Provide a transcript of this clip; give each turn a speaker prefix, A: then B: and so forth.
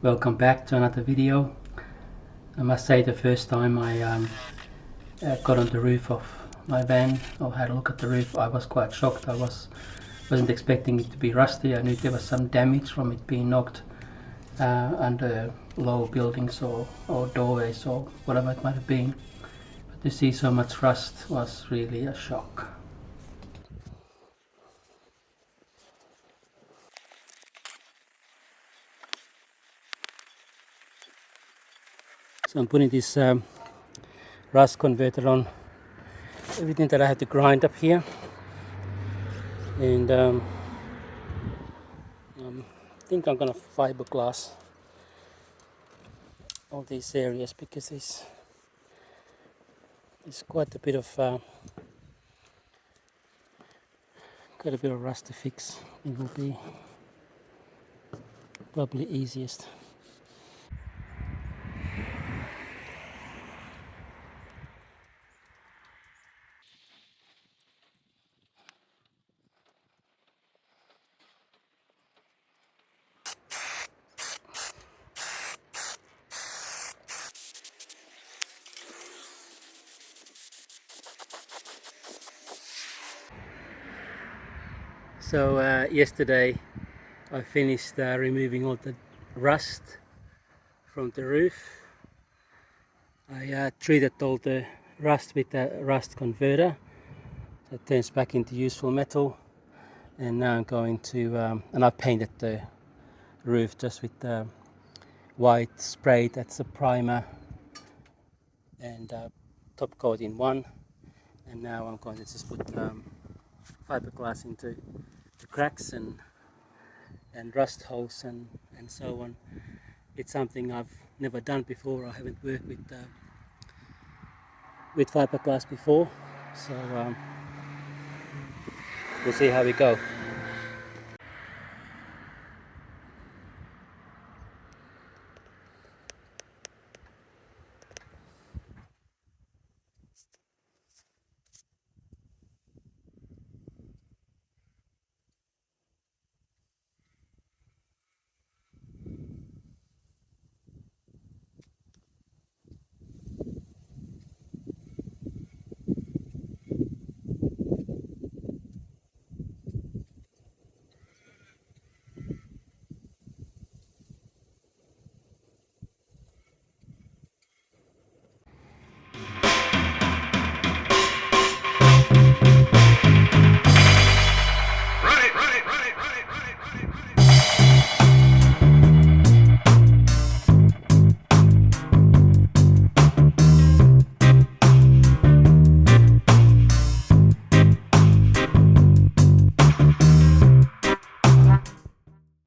A: Welcome back to another video. I must say the first time I got on the roof of my van or had a look at the roof, I was quite shocked. Wasn't expecting it to be rusty. I knew there was some damage from it being knocked under low buildings or doorways or whatever it might have been. But to see so much rust was really a shock. So I'm putting this rust converter on everything that I had to grind up here, and I think I'm gonna fiberglass all these areas because there's quite a bit of rust to fix. It will be probably easiest. So yesterday I finished removing all the rust from the roof. I treated all the rust with a rust converter that turns back into useful metal, and now I'm going to and I've painted the roof just with white spray. That's a primer and top coat in one, and now I'm going to just put fiberglass into the cracks and rust holes and so on. It's something I've never done before. I haven't worked with fiberglass before, so we'll see how we go.